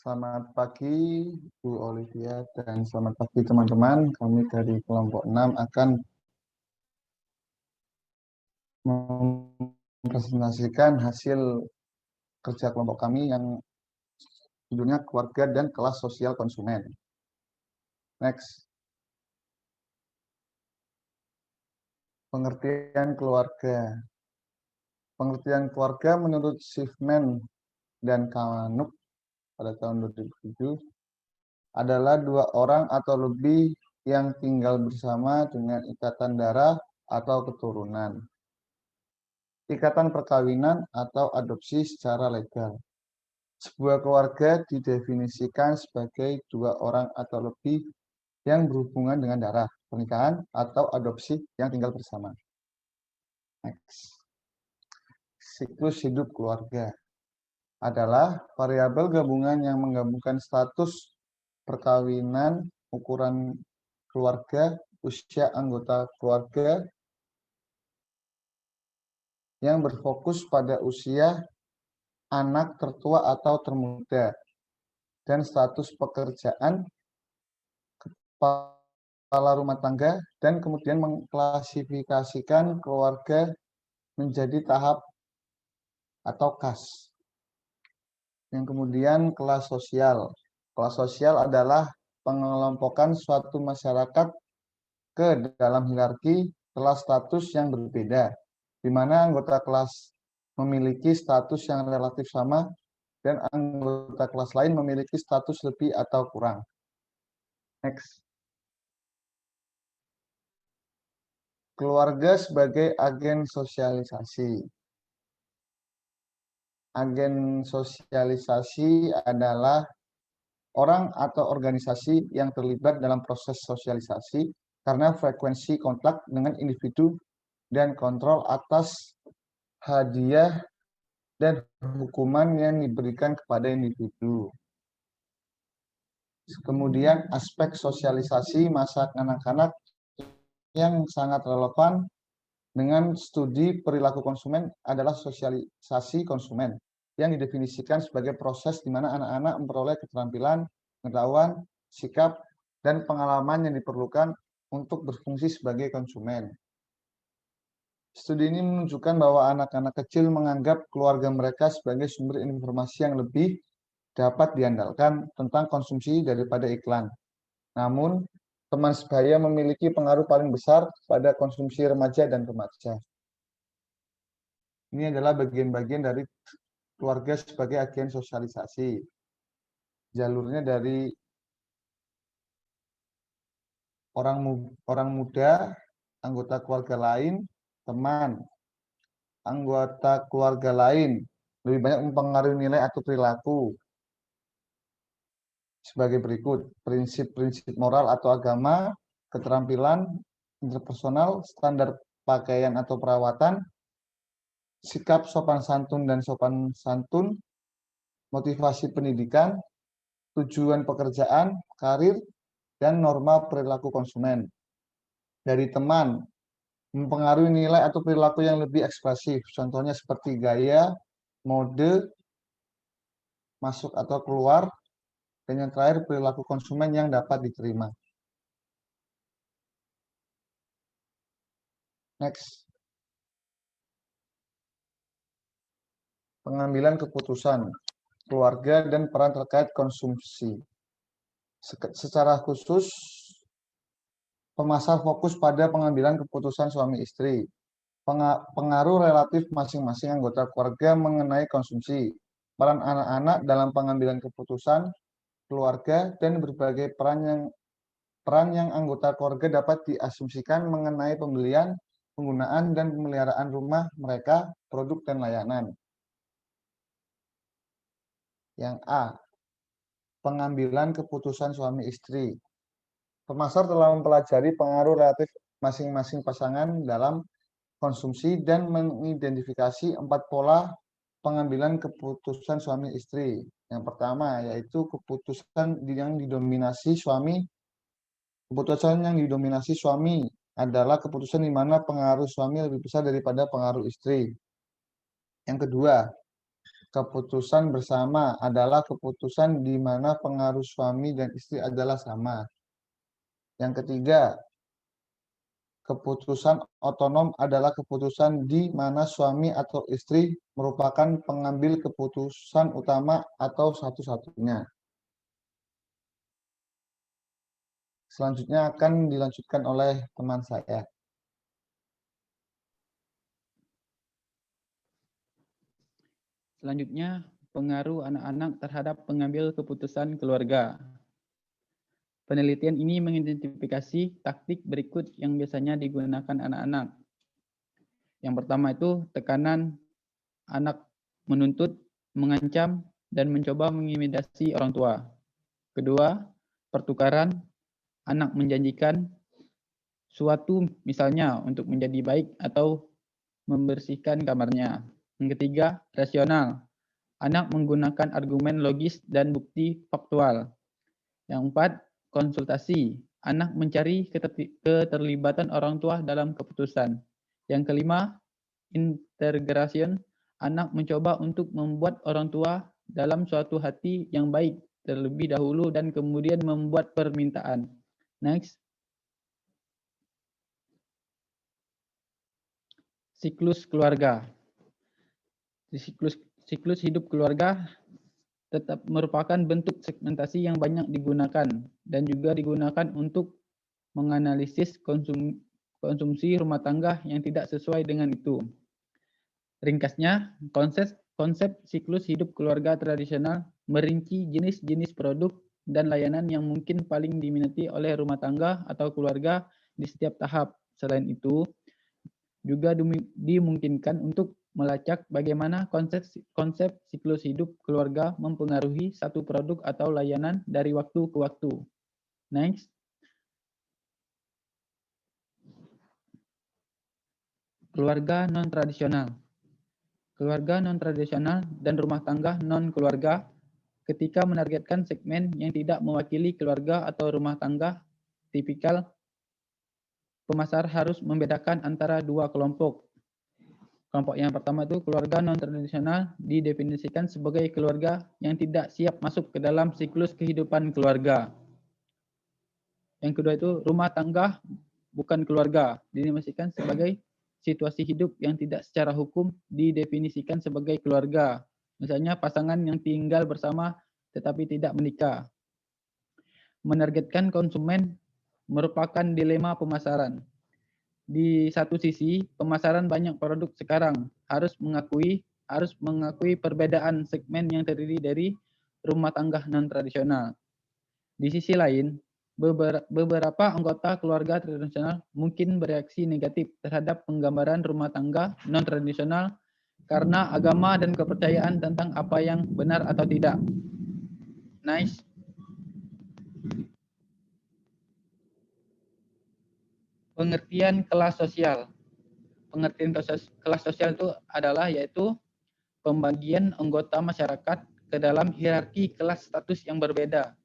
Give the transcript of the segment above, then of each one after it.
Selamat pagi Bu Olivia dan selamat pagi teman-teman. Kami dari kelompok 6 akan mempresentasikan hasil kerja kelompok kami yang judulnya keluarga dan kelas sosial konsumen. Next. Pengertian keluarga. Pengertian keluarga menurut Schiffman dan Kawanuk pada tahun 2007 adalah dua orang atau lebih yang tinggal bersama dengan ikatan darah atau keturunan, ikatan perkawinan atau adopsi secara legal. Sebuah keluarga didefinisikan sebagai dua orang atau lebih yang berhubungan dengan darah, pernikahan, atau adopsi yang tinggal bersama. Next. Siklus hidup keluarga adalah variabel gabungan yang menggabungkan status perkawinan, ukuran keluarga, usia anggota keluarga yang berfokus pada usia anak tertua atau termuda, dan status pekerjaan kepala rumah tangga, dan kemudian mengklasifikasikan keluarga menjadi tahap atau kas. Yang kemudian kelas sosial. Kelas sosial adalah pengelompokan suatu masyarakat ke dalam hierarki kelas status yang berbeda, di mana anggota kelas memiliki status yang relatif sama dan anggota kelas lain memiliki status lebih atau kurang. Next. Keluarga sebagai agen sosialisasi. Agen sosialisasi adalah orang atau organisasi yang terlibat dalam proses sosialisasi karena frekuensi kontak dengan individu dan kontrol atas hadiah dan hukuman yang diberikan kepada individu. Kemudian aspek sosialisasi masa kanak-kanak yang sangat relevan dengan studi perilaku konsumen adalah sosialisasi konsumen yang didefinisikan sebagai proses di mana anak-anak memperoleh keterampilan, pengetahuan, sikap, dan pengalaman yang diperlukan untuk berfungsi sebagai konsumen. Studi ini menunjukkan bahwa anak-anak kecil menganggap keluarga mereka sebagai sumber informasi yang lebih dapat diandalkan tentang konsumsi daripada iklan. Namun, teman sebaya memiliki pengaruh paling besar pada konsumsi remaja dan remaja. Ini adalah bagian-bagian dari keluarga sebagai agen sosialisasi. Jalurnya dari orang muda, anggota keluarga lain, teman, anggota keluarga lain, lebih banyak mempengaruhi nilai atau perilaku. Sebagai berikut, prinsip-prinsip moral atau agama, keterampilan interpersonal, standar pakaian atau perawatan, sikap sopan santun dan sopan santun, motivasi pendidikan, tujuan pekerjaan, karir, dan norma perilaku konsumen. Dari teman, mempengaruhi nilai atau perilaku yang lebih ekspresif, contohnya seperti gaya, mode, masuk atau keluar, dan yang terakhir perilaku konsumen yang dapat diterima. Next. Pengambilan keputusan keluarga dan peran terkait konsumsi. Secara khusus, pemasar fokus pada pengambilan keputusan suami istri. Pengaruh relatif masing-masing anggota keluarga mengenai konsumsi. Peran anak-anak dalam pengambilan keputusan keluarga dan berbagai peran yang anggota keluarga dapat diasumsikan mengenai pembelian, penggunaan, dan pemeliharaan rumah mereka, produk, dan layanan. Yang A. Pengambilan keputusan suami istri. Pemasar telah mempelajari pengaruh relatif masing-masing pasangan dalam konsumsi dan mengidentifikasi 4 pola pengambilan keputusan suami istri. Yang pertama yaitu keputusan yang didominasi suami. Keputusan yang didominasi suami adalah keputusan di mana pengaruh suami lebih besar daripada pengaruh istri. Yang kedua, keputusan bersama adalah keputusan di mana pengaruh suami dan istri adalah sama. Yang ketiga, keputusan otonom adalah keputusan di mana suami atau istri merupakan pengambil keputusan utama atau satu-satunya. Selanjutnya akan dilanjutkan oleh teman saya. Selanjutnya, pengaruh anak-anak terhadap pengambil keputusan keluarga. Penelitian ini mengidentifikasi taktik berikut yang biasanya digunakan anak-anak. Yang pertama itu tekanan, anak menuntut, mengancam, dan mencoba mengintimidasi orang tua. Kedua, pertukaran, anak menjanjikan suatu misalnya untuk menjadi baik atau membersihkan kamarnya. Yang ketiga, rasional, anak menggunakan argumen logis dan bukti faktual. Yang empat, konsultasi, anak mencari keterlibatan orang tua dalam keputusan. Yang kelima, integration, anak mencoba untuk membuat orang tua dalam suatu hati yang baik terlebih dahulu dan kemudian membuat permintaan. Next. Siklus keluarga. Siklus hidup keluarga tetap merupakan bentuk segmentasi yang banyak digunakan dan juga digunakan untuk menganalisis konsumsi rumah tangga yang tidak sesuai dengan itu. Ringkasnya, konsep siklus hidup keluarga tradisional merinci jenis-jenis produk dan layanan yang mungkin paling diminati oleh rumah tangga atau keluarga di setiap tahap. Selain itu, juga dimungkinkan untuk melacak bagaimana konsep siklus hidup keluarga mempengaruhi satu produk atau layanan dari waktu ke waktu. Next. Keluarga non-tradisional. Keluarga non-tradisional dan rumah tangga non-keluarga ketika menargetkan segmen yang tidak mewakili keluarga atau rumah tangga tipikal, pemasar harus membedakan antara dua kelompok. Kelompok yang pertama itu keluarga non-tradisional didefinisikan sebagai keluarga yang tidak siap masuk ke dalam siklus kehidupan keluarga. Yang kedua itu rumah tangga bukan keluarga, didefinisikan sebagai situasi hidup yang tidak secara hukum didefinisikan sebagai keluarga. Misalnya pasangan yang tinggal bersama tetapi tidak menikah. Menargetkan konsumen merupakan dilema pemasaran. Di satu sisi, pemasaran banyak produk sekarang harus mengakui perbedaan segmen yang terdiri dari rumah tangga non-tradisional. Di sisi lain, beberapa anggota keluarga tradisional mungkin bereaksi negatif terhadap penggambaran rumah tangga non-tradisional karena agama dan kepercayaan tentang apa yang benar atau tidak. Nice. Pengertian kelas sosial. Pengertian kelas sosial itu adalah yaitu pembagian anggota masyarakat ke dalam hierarki kelas status yang berbeda,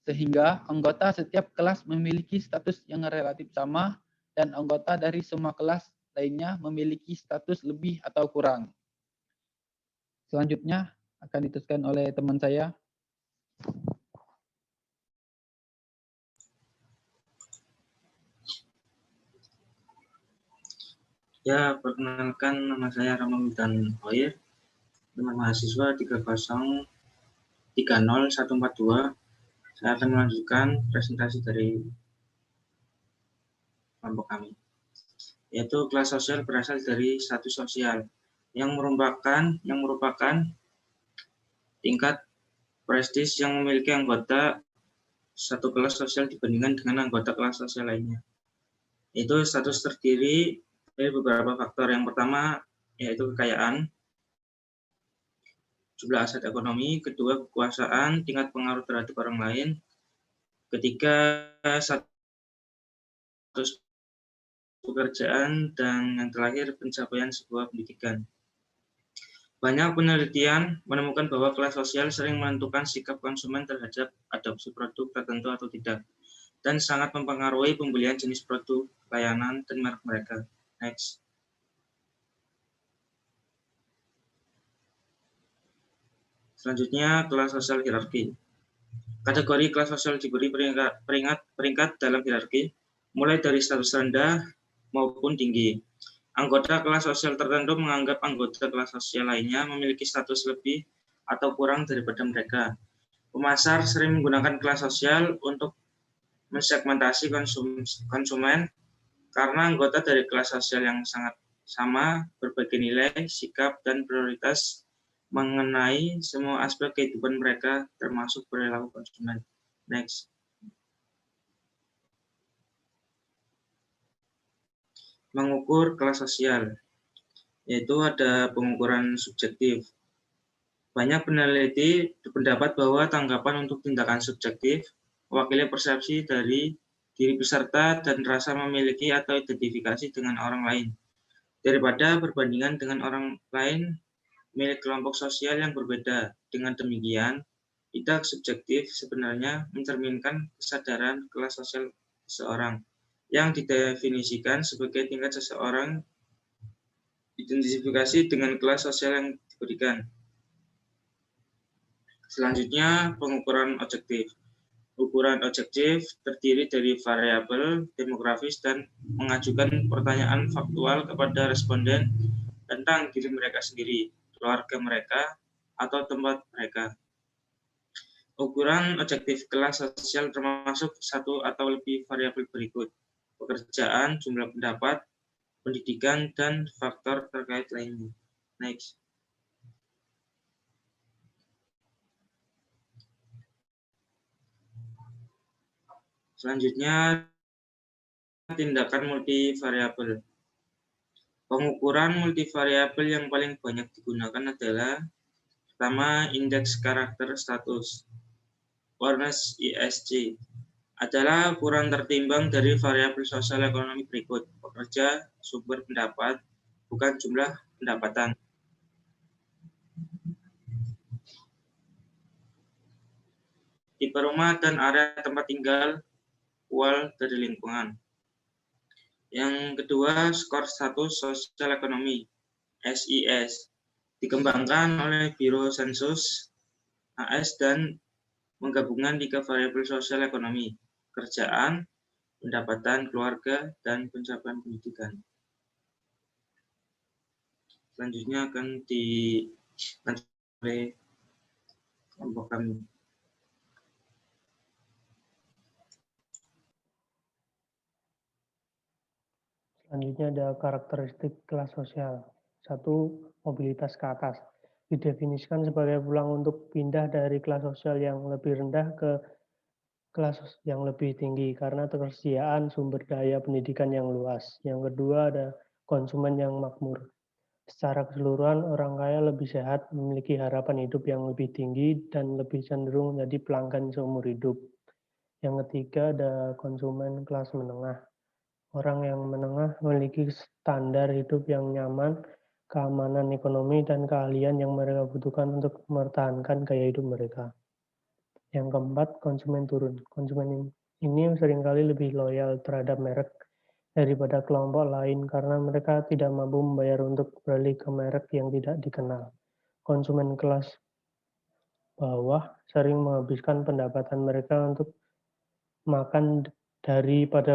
sehingga anggota setiap kelas memiliki status yang relatif sama dan anggota dari semua kelas lainnya memiliki status lebih atau kurang. Selanjutnya akan diteruskan oleh teman saya. Ya, perkenalkan nama saya Ramadan Hoir, teman mahasiswa 3030142. Saya akan melanjutkan presentasi dari kelompok kami, yaitu kelas sosial berasal dari status sosial yang merupakan tingkat prestis yang memiliki anggota satu kelas sosial dibandingkan dengan anggota kelas sosial lainnya. Itu status terdiri dari beberapa faktor. Yang pertama yaitu kekayaan, jumlah aset ekonomi, kedua kekuasaan, tingkat pengaruh terhadap orang lain, ketiga status pekerjaan, dan yang terakhir pencapaian sebuah pendidikan. Banyak penelitian menemukan bahwa kelas sosial sering menentukan sikap konsumen terhadap adopsi produk tertentu atau tidak, dan sangat mempengaruhi pembelian jenis produk, layanan, dan merek mereka. Next. Selanjutnya, kelas sosial hierarki. Kategori kelas sosial diberi peringkat dalam hierarki, mulai dari status rendah maupun tinggi. Anggota kelas sosial tertentu menganggap anggota kelas sosial lainnya memiliki status lebih atau kurang daripada mereka. Pemasar sering menggunakan kelas sosial untuk mensegmentasi konsumen karena anggota dari kelas sosial yang sangat sama, berbagai nilai, sikap, dan prioritas mengenai semua aspek kehidupan mereka, termasuk perilaku konsumen. Next. Mengukur kelas sosial, yaitu ada pengukuran subjektif. Banyak peneliti berpendapat bahwa tanggapan untuk tindakan subjektif mewakili persepsi dari diri peserta dan rasa memiliki atau identifikasi dengan orang lain, daripada perbandingan dengan orang lain milik kelompok sosial yang berbeda. Dengan demikian, tindak subjektif sebenarnya mencerminkan kesadaran kelas sosial seseorang yang didefinisikan sebagai tingkat seseorang identifikasi dengan kelas sosial yang diberikan. Selanjutnya, pengukuran objektif. Ukuran objektif terdiri dari variabel demografis dan mengajukan pertanyaan faktual kepada responden tentang diri mereka sendiri, keluarga mereka, atau tempat mereka. Ukuran objektif kelas sosial termasuk satu atau lebih variabel berikut: pekerjaan, jumlah pendapat, pendidikan, dan faktor terkait lainnya. Next. Selanjutnya, tindakan multivariabel. Pengukuran multivariabel yang paling banyak digunakan adalah pertama, indeks karakter status. Warnes ISC adalah ukuran tertimbang dari variabel sosial ekonomi berikut: pekerja, sumber pendapat, bukan jumlah pendapatan. Tipe rumah dan area tempat tinggal, UAL dari lingkungan. Yang kedua, skor status sosial ekonomi, SIS, dikembangkan oleh Biro Sensus AS dan menggabungkan 3 variabel sosial ekonomi: kerjaan, pendapatan keluarga, dan pencapaian pendidikan. Selanjutnya akan dilanjutkan oleh kelompok kami. Selanjutnya ada karakteristik kelas sosial. 1. Mobilitas ke atas. Didefinisikan sebagai peluang untuk pindah dari kelas sosial yang lebih rendah ke kelas yang lebih tinggi karena ketersediaan sumber daya pendidikan yang luas. Yang kedua ada konsumen yang makmur. Secara keseluruhan, orang kaya lebih sehat, memiliki harapan hidup yang lebih tinggi, dan lebih cenderung menjadi pelanggan seumur hidup. Yang ketiga ada konsumen kelas menengah. Orang yang menengah memiliki standar hidup yang nyaman, keamanan ekonomi, dan keahlian yang mereka butuhkan untuk mempertahankan gaya hidup mereka. Yang keempat, konsumen turun. Konsumen ini seringkali lebih loyal terhadap merek daripada kelompok lain karena mereka tidak mampu membayar untuk beralih ke merek yang tidak dikenal. Konsumen kelas bawah sering menghabiskan pendapatan mereka untuk makan daripada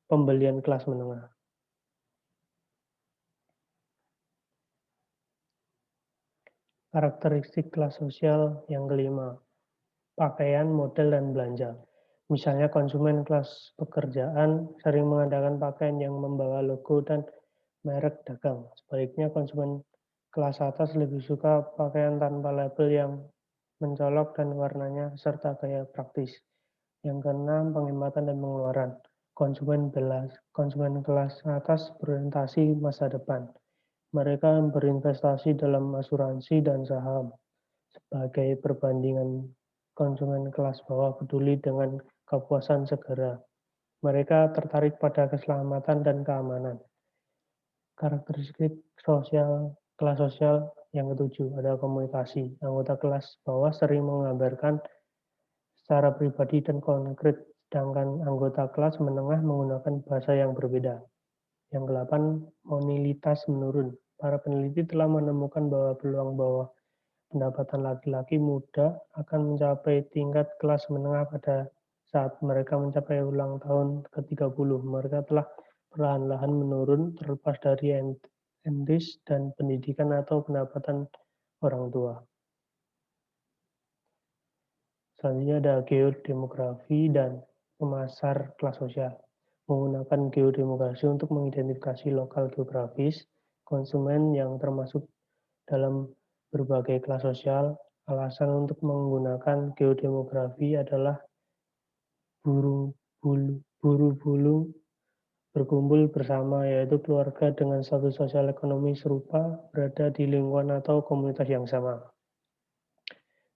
pembelian kelas menengah. Karakteristik kelas sosial yang kelima, pakaian, model, dan belanja. Misalnya konsumen kelas pekerjaan sering mengandalkan pakaian yang membawa logo dan merek dagang. Sebaliknya konsumen kelas atas lebih suka pakaian tanpa label yang mencolok dan warnanya serta gaya praktis. Yang keenam, penghematan dan pengeluaran. Konsumen kelas atas berorientasi masa depan. Mereka berinvestasi dalam asuransi dan saham. Sebagai perbandingan, konsumen kelas bawah peduli dengan kepuasan segera. Mereka tertarik pada keselamatan dan keamanan. Karakteristik kelas sosial yang ketujuh ada komunikasi. Anggota kelas bawah sering menggambarkan secara pribadi dan konkret, sedangkan anggota kelas menengah menggunakan bahasa yang berbeda. Yang kedelapan, monilitas menurun. Para peneliti telah menemukan bahwa peluang bahwa pendapatan laki-laki muda akan mencapai tingkat kelas menengah pada saat mereka mencapai ulang tahun ke-30. Mereka telah perlahan-lahan menurun terlepas dari endis dan pendidikan atau pendapatan orang tua. Selanjutnya ada geodemografi dan pemasar kelas sosial. Menggunakan geodemografi untuk mengidentifikasi lokal geografis konsumen yang termasuk dalam berbagai kelas sosial. Alasan untuk menggunakan geodemografi adalah buru-bulu berkumpul bersama, yaitu keluarga dengan status sosial ekonomi serupa berada di lingkungan atau komunitas yang sama.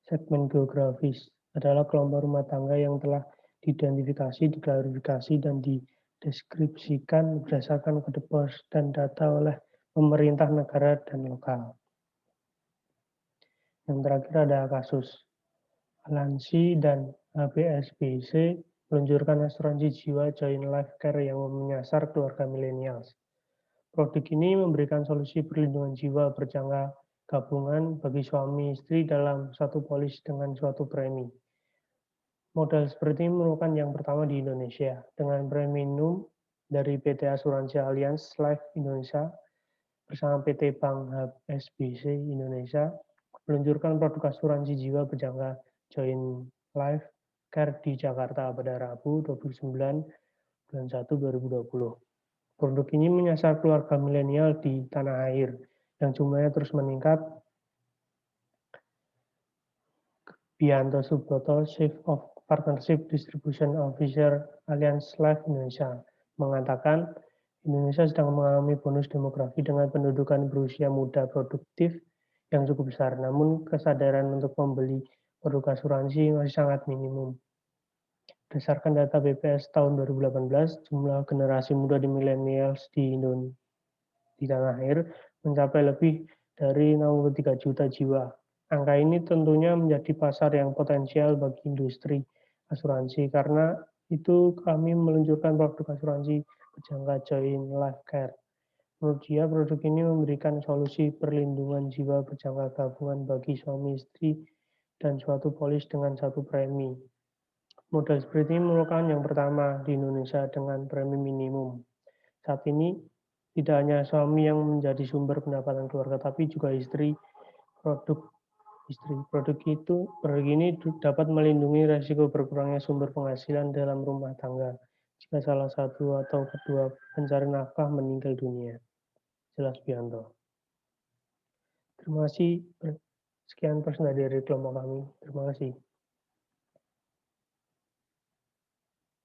Segmen geografis adalah kelompok rumah tangga yang telah diidentifikasi, diklarifikasi, dan dideskripsikan berdasarkan kode pos dan data oleh pemerintah negara dan lokal. Yang terakhir ada kasus. Alansi dan HBSBC meluncurkan asuransi jiwa Joint Life Care yang menyasar keluarga milenials. Produk ini memberikan solusi perlindungan jiwa berjangka gabungan bagi suami istri dalam satu polis dengan suatu premi. Modal seperti ini merupakan yang pertama di Indonesia, dengan premi minimum dari PT Asuransi Allianz Life Indonesia bersama PT Bank HSBC Indonesia meluncurkan produk asuransi jiwa berjangka Joint Life Care di Jakarta pada Rabu 29 bulan 1 2020. Produk ini menyasar keluarga milenial di tanah air yang jumlahnya terus meningkat. Bianto Subroto, Chief of Partnership Distribution Officer Allianz Life Indonesia, mengatakan Indonesia sedang mengalami bonus demografi dengan pendudukan berusia muda produktif yang cukup besar, namun kesadaran untuk membeli produk asuransi masih sangat minimum. Berdasarkan data BPS tahun 2018, jumlah generasi muda di millennials di tanah air mencapai lebih dari 63 juta jiwa. Angka ini tentunya menjadi pasar yang potensial bagi industri asuransi. Karena itu kami meluncurkan produk asuransi berjangka Joint Life Care. Menurut dia, produk ini memberikan solusi perlindungan jiwa berjangka gabungan bagi suami istri dan suatu polis dengan satu premi. Modal seperti ini merupakan yang pertama di Indonesia dengan premi minimum. Saat ini, tidak hanya suami yang menjadi sumber pendapatan keluarga, tapi juga istri. Produk ini dapat melindungi resiko berkurangnya sumber penghasilan dalam rumah tangga jika salah satu atau kedua pencari nafkah meninggal dunia. Jelas Bianto. Terima kasih. Sekian presentasi dari kelompok kami. Terima kasih.